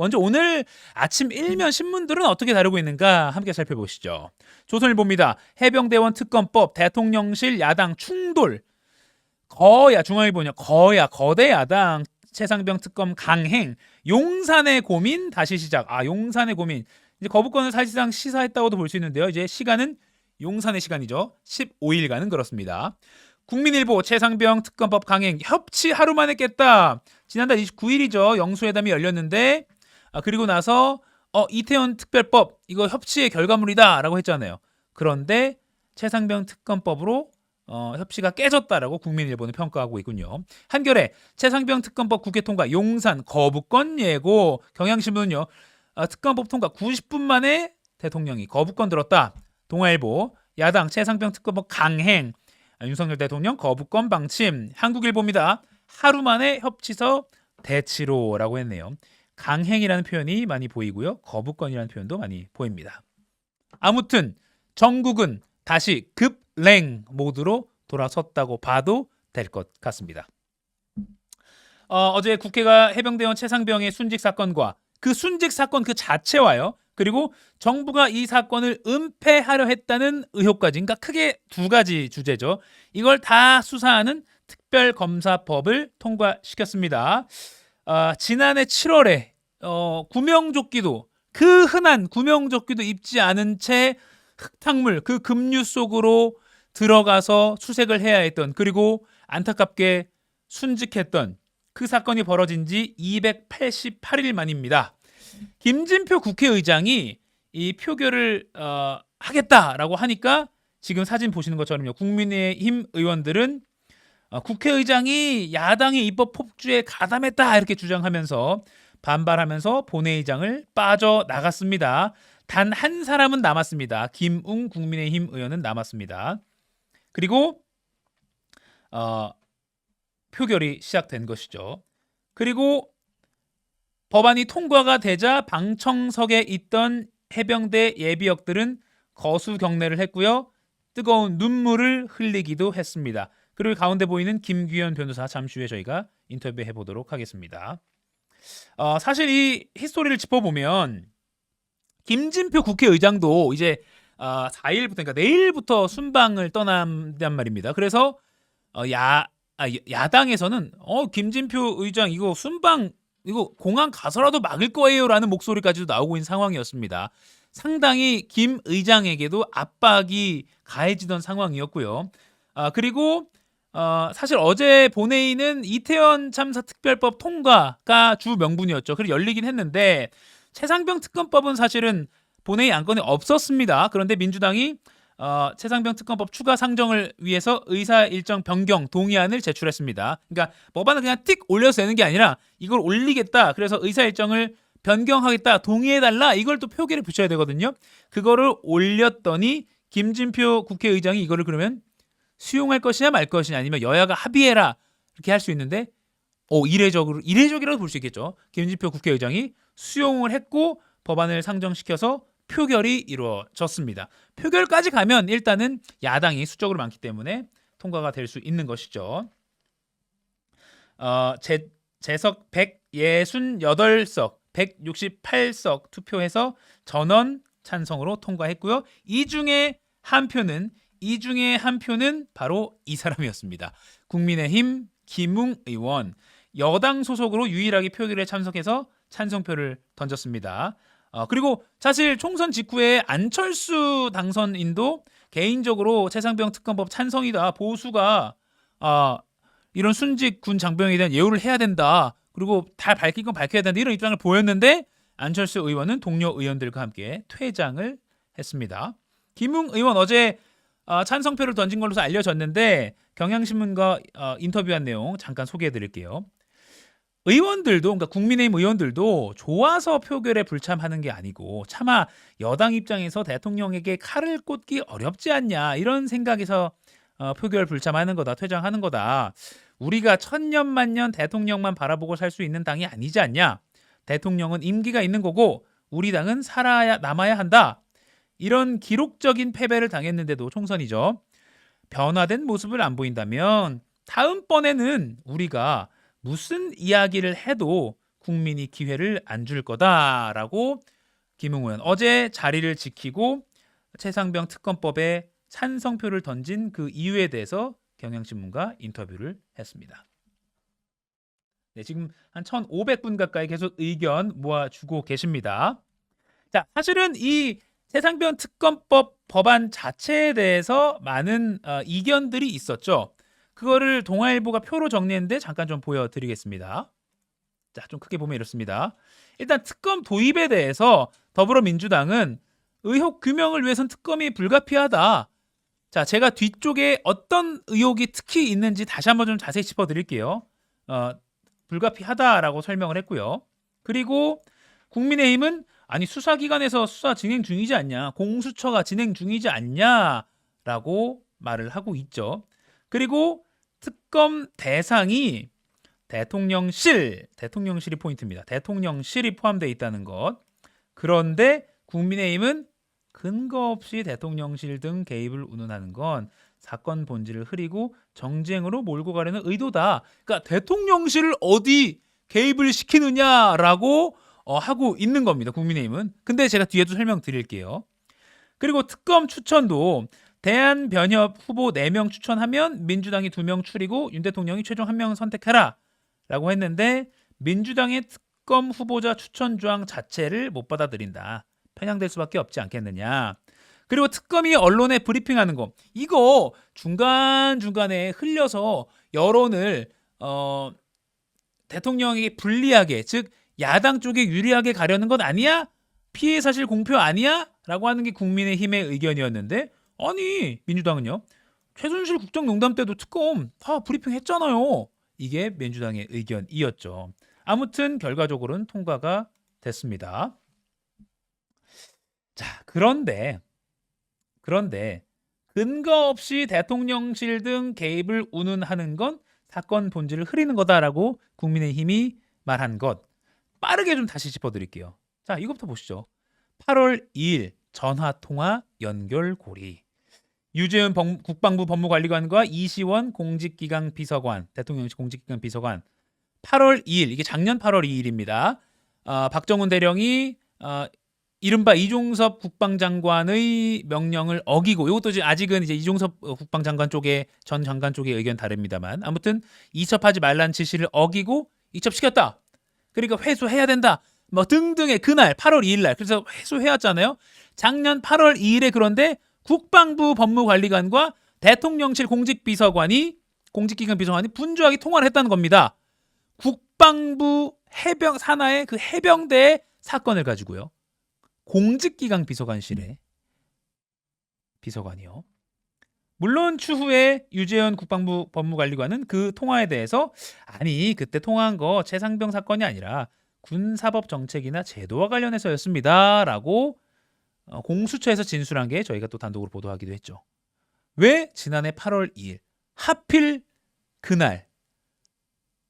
먼저 오늘 아침 일면 신문들은 어떻게 다루고 있는가 함께 살펴보시죠. 조선일보입니다. 해병대원 특검법, 대통령실 야당 충돌. 중앙일보냐, 거대 야당 최상병 특검 강행, 용산의 고민 다시 시작. 용산의 고민. 이제 거부권을 사실상 시사했다고도 볼 수 있는데요. 이제 시간은 용산의 시간이죠. 15일간은 그렇습니다. 국민일보 최상병 특검법 강행 협치 하루 만에 깼다. 지난달 29일이죠. 영수회담이 열렸는데 그리고 나서 이태원 특별법 이거 협치의 결과물이다라고 했잖아요. 그런데 최상병 특검법으로 협치가 깨졌다라고 국민일보는 평가하고 있군요. 한겨레 최상병 특검법 국회 통과 용산 거부권 예고. 경향신문은요. 특검법 통과 90분 만에 대통령이 거부권 들었다. 동아일보 야당 최상병 특검법 강행 윤석열 대통령 거부권 방침. 한국일보입니다. 하루 만에 협치서 대치로라고 했네요. 강행이라는 표현이 많이 보이고요. 거부권이라는 표현도 많이 보입니다. 아무튼 정국은 다시 급랭 모드로 돌아섰다고 봐도 될 것 같습니다. 어제 국회가 해병대원 최상병의 순직 사건과 그 순직 사건 그 자체와요. 그리고 정부가 이 사건을 은폐하려 했다는 의혹까지, 그러니까 크게 두 가지 주제죠. 이걸 다 수사하는 특별검사법을 통과시켰습니다. 지난해 7월에 구명조끼도, 그 흔한 구명조끼도 입지 않은 채 흙탕물 그 급류 속으로 들어가서 수색을 해야 했던, 그리고 안타깝게 순직했던 그 사건이 벌어진 지 288일 만입니다. 김진표 국회의장이 이 표결을 하겠다라고 하니까 지금 사진 보시는 것처럼요. 국민의힘 의원들은 국회의장이 야당의 입법 폭주에 가담했다 이렇게 주장하면서 반발하면서 본회의장을 빠져나갔습니다. 단 한 사람은 남았습니다. 김웅 국민의힘 의원은 남았습니다. 그리고 표결이 시작된 것이죠. 그리고 법안이 통과가 되자 방청석에 있던 해병대 예비역들은 거수 경례를 했고요. 뜨거운 눈물을 흘리기도 했습니다. 그리고 가운데 보이는 김규현 변호사 잠시 후에 저희가 인터뷰해 보도록 하겠습니다. 사실 이 히스토리를 짚어보면 김진표 국회의장도 이제 4일부터, 그러니까 내일부터 순방을 떠난단 말입니다. 그래서 야당에서는 김진표 의장 이거 순방 이거 공항 가서라도 막을 거예요라는 목소리까지도 나오고 있는 상황이었습니다. 상당히 김 의장에게도 압박이 가해지던 상황이었고요. 그리고 사실 어제 본회의는 이태원 참사 특별법 통과가 주 명분이었죠. 그리고 열리긴 했는데 최상병 특검법은 사실은 본회의 안건에 없었습니다. 그런데 민주당이 최상병 특검법 추가 상정을 위해서 의사 일정 변경 동의안을 제출했습니다. 그러니까 법안을 그냥 띡 올려서 내는 게 아니라 이걸 올리겠다. 그래서 의사 일정을 변경하겠다. 동의해달라. 이걸 또 표결에 붙여야 되거든요. 그거를 올렸더니 김진표 국회의장이 이거를 그러면 수용할 것이냐 말 것이냐, 아니면 여야가 합의해라 이렇게 할 수 있는데 이례적이라도 볼 수 있겠죠. 김진표 국회의장이 수용을 했고 법안을 상정시켜서 표결이 이루어졌습니다. 표결까지 가면 일단은 야당이 수적으로 많기 때문에 통과가 될 수 있는 것이죠. 재석 168석, 168석 투표해서 전원 찬성으로 통과했고요. 이 중에 한 표는 바로 이 사람이었습니다. 국민의힘 김웅 의원, 여당 소속으로 유일하게 표결에 참석해서 찬성표를 던졌습니다. 그리고 사실 총선 직후에 안철수 당선인도 개인적으로 최상병 특검법 찬성이다. 보수가 이런 순직 군 장병에 대한 예우를 해야 된다. 그리고 다 밝힐 건 밝혀야 된다. 이런 입장을 보였는데 안철수 의원은 동료 의원들과 함께 퇴장을 했습니다. 김웅 의원 어제 찬성표를 던진 걸로 알려졌는데 경향신문과 인터뷰한 내용 잠깐 소개해드릴게요. 의원들도, 그러니까 국민의힘 의원들도 좋아서 표결에 불참하는 게 아니고 차마 여당 입장에서 대통령에게 칼을 꽂기 어렵지 않냐 이런 생각에서 표결 불참하는 거다, 퇴장하는 거다. 우리가 천년만년 대통령만 바라보고 살 수 있는 당이 아니지 않냐. 대통령은 임기가 있는 거고 우리 당은 남아야 한다. 이런 기록적인 패배를 당했는데도 총선이죠. 변화된 모습을 안 보인다면 다음번에는 우리가 무슨 이야기를 해도 국민이 기회를 안 줄 거다라고 김웅 의원 어제 자리를 지키고 최상병 특검법에 찬성표를 던진 그 이유에 대해서 경향신문과 인터뷰를 했습니다. 네, 지금 한 1,500분 가까이 계속 의견 모아주고 계십니다. 자, 사실은 이 최상병 특검법 법안 자체에 대해서 많은 이견들이 있었죠. 그거를 동아일보가 표로 정리했는데 잠깐 좀 보여드리겠습니다. 자, 좀 크게 보면 이렇습니다. 일단 특검 도입에 대해서 더불어민주당은 의혹 규명을 위해선 특검이 불가피하다. 자, 제가 뒤쪽에 어떤 의혹이 특히 있는지 다시 한번 좀 자세히 짚어드릴게요. 불가피하다라고 설명을 했고요. 그리고 국민의힘은 아니 수사기관에서 수사 진행 중이지 않냐, 공수처가 진행 중이지 않냐라고 말을 하고 있죠. 그리고 특검 대상이 대통령실이 포인트입니다. 대통령실이 포함되어 있다는 것. 그런데 국민의힘은 근거 없이 대통령실 등 개입을 운운하는 건 사건 본질을 흐리고 정쟁으로 몰고 가려는 의도다. 그러니까 대통령실을 어디 개입을 시키느냐라고 하고 있는 겁니다. 국민의힘은. 근데 제가 뒤에도 설명드릴게요. 그리고 특검 추천도 대한변협 후보 4명 추천하면 민주당이 2명 추리고 윤 대통령이 최종 1명 선택해라 라고 했는데 민주당의 특검 후보자 추천 조항 자체를 못 받아들인다. 편향될 수밖에 없지 않겠느냐. 그리고 특검이 언론에 브리핑하는 거 이거 중간중간에 흘려서 여론을 대통령에게 불리하게 즉 야당 쪽에 유리하게 가려는 것 아니야? 피해 사실 공표 아니야? 라고 하는 게 국민의힘의 의견이었는데 아니 민주당은요. 최순실 국정농단 때도 특검 다 브리핑 했잖아요. 이게 민주당의 의견이었죠. 아무튼 결과적으로는 통과가 됐습니다. 자, 그런데 근거 없이 대통령실 등 개입을 운운하는 건 사건 본질을 흐리는 거다라고 국민의힘이 말한 것 빠르게 좀 다시 짚어드릴게요. 자, 이것부터 보시죠. 8월 2일 전화통화 연결고리. 유재은 국방부 법무관리관과 이시원 공직기강 비서관, 대통령실 공직기강 비서관 8월 2일, 이게 작년 8월 2일입니다. 박정훈 대령이 이른바 이종섭 국방장관의 명령을 어기고, 이것도 아직은 이제 이종섭 국방장관 쪽에 전 장관 쪽의 의견 다릅니다만, 아무튼 이첩하지 말란 지시를 어기고 이첩시켰다. 그러니까 회수해야 된다. 뭐 등등의 그날 8월 2일 날 그래서 회수해왔잖아요. 작년 8월 2일에 그런데 국방부 법무관리관과 대통령실 공직기강 비서관이 분주하게 통화를 했다는 겁니다. 국방부 해병 산하의 그 해병대의 사건을 가지고요. 공직기강 비서관실의 비서관이요. 물론 추후에 유재현 국방부 법무관리관은 그 통화에 대해서 아니 그때 통화한 거 최상병 사건이 아니라 군사법 정책이나 제도와 관련해서였습니다. 라고 공수처에서 진술한 게 저희가 또 단독으로 보도하기도 했죠. 왜 지난해 8월 2일 하필 그날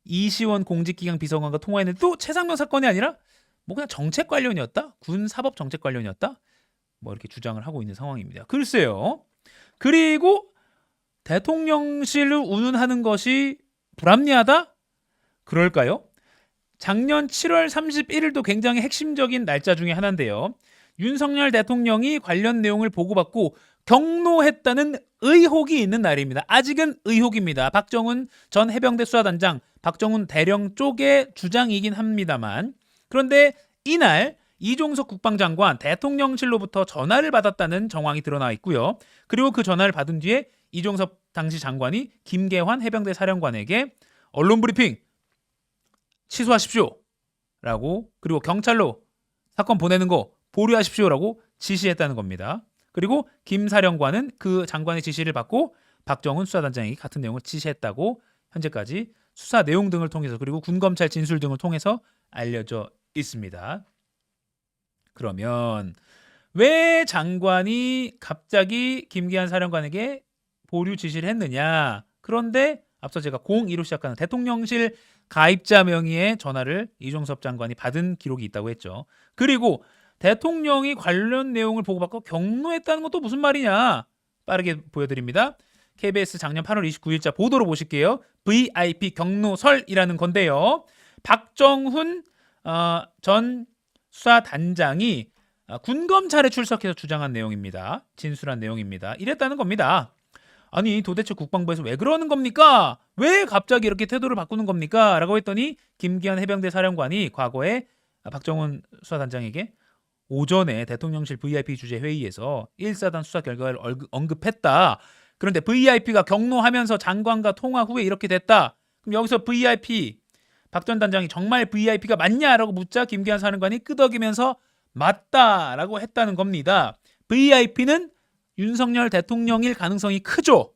이시원 공직기강 비서관과 통화했는데 또 최상병 사건이 아니라 뭐 그냥 정책 관련이었다? 군사법 정책 관련이었다? 뭐 이렇게 주장을 하고 있는 상황입니다. 글쎄요. 그리고 대통령실을 운운하는 것이 불합리하다? 그럴까요? 작년 7월 31일도 굉장히 핵심적인 날짜 중에 하나인데요. 윤석열 대통령이 관련 내용을 보고받고 경로했다는 의혹이 있는 날입니다. 아직은 의혹입니다. 박정훈 전 해병대 수사단장, 박정훈 대령 쪽의 주장이긴 합니다만, 그런데 이날 이종석 국방장관 대통령실로부터 전화를 받았다는 정황이 드러나 있고요. 그리고 그 전화를 받은 뒤에 이종석 당시 장관이 김계환 해병대 사령관에게 언론 브리핑 취소하십시오 라고, 그리고 경찰로 사건 보내는 거 보류하십시오라고 지시했다는 겁니다. 그리고 김 사령관은 그 장관의 지시를 받고 박정훈 수사단장에게 같은 내용을 지시했다고 현재까지 수사 내용 등을 통해서 그리고 군검찰 진술 등을 통해서 알려져 있습니다. 그러면 왜 장관이 갑자기 김기한 사령관에게 보류 지시를 했느냐? 그런데 앞서 제가 02로 시작하는 대통령실 가입자 명의의 전화를 이종섭 장관이 받은 기록이 있다고 했죠. 그리고 대통령이 관련 내용을 보고받고 경로했다는 것도 무슨 말이냐? 빠르게 보여드립니다. KBS 작년 8월 29일자 보도로 보실게요. VIP 경로설이라는 건데요. 박정훈 전 수사단장이 군 검찰에 출석해서 주장한 내용입니다. 진술한 내용입니다. 이랬다는 겁니다. 아니 도대체 국방부에서 왜 그러는 겁니까? 왜 갑자기 이렇게 태도를 바꾸는 겁니까? 라고 했더니 김기한 해병대 사령관이 과거에 박정훈 수사단장에게 오전에 대통령실 VIP 주재 회의에서 1사단 수사 결과를 언급했다. 그런데 VIP가 경로하면서 장관과 통화 후에 이렇게 됐다. 그럼 여기서 VIP 박 전 단장이 정말 VIP가 맞냐라고 묻자 김기한 사령관이 끄덕이면서 맞다라고 했다는 겁니다. VIP는 윤석열 대통령일 가능성이 크죠.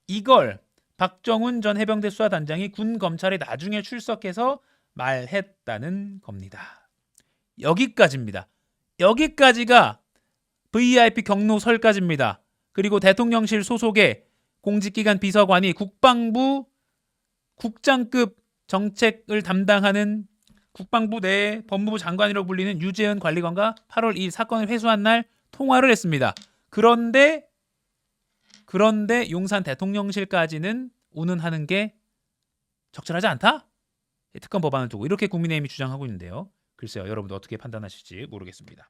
이걸 박정훈 전 해병대 수사단장이 군 검찰에 나중에 출석해서 말했다는 겁니다. 여기까지입니다. 여기까지가 VIP 경로설까지입니다. 그리고 대통령실 소속의 공직기관 비서관이 국방부 국장급 정책을 담당하는 국방부 내 법무부 장관이라고 불리는 유재현 관리관과 8월 2일 사건을 회수한 날 통화를 했습니다. 그런데 용산 대통령실까지는 운운하는 게 적절하지 않다? 특검 법안을 두고 이렇게 국민의힘이 주장하고 있는데요. 글쎄요, 여러분들 어떻게 판단하실지 모르겠습니다.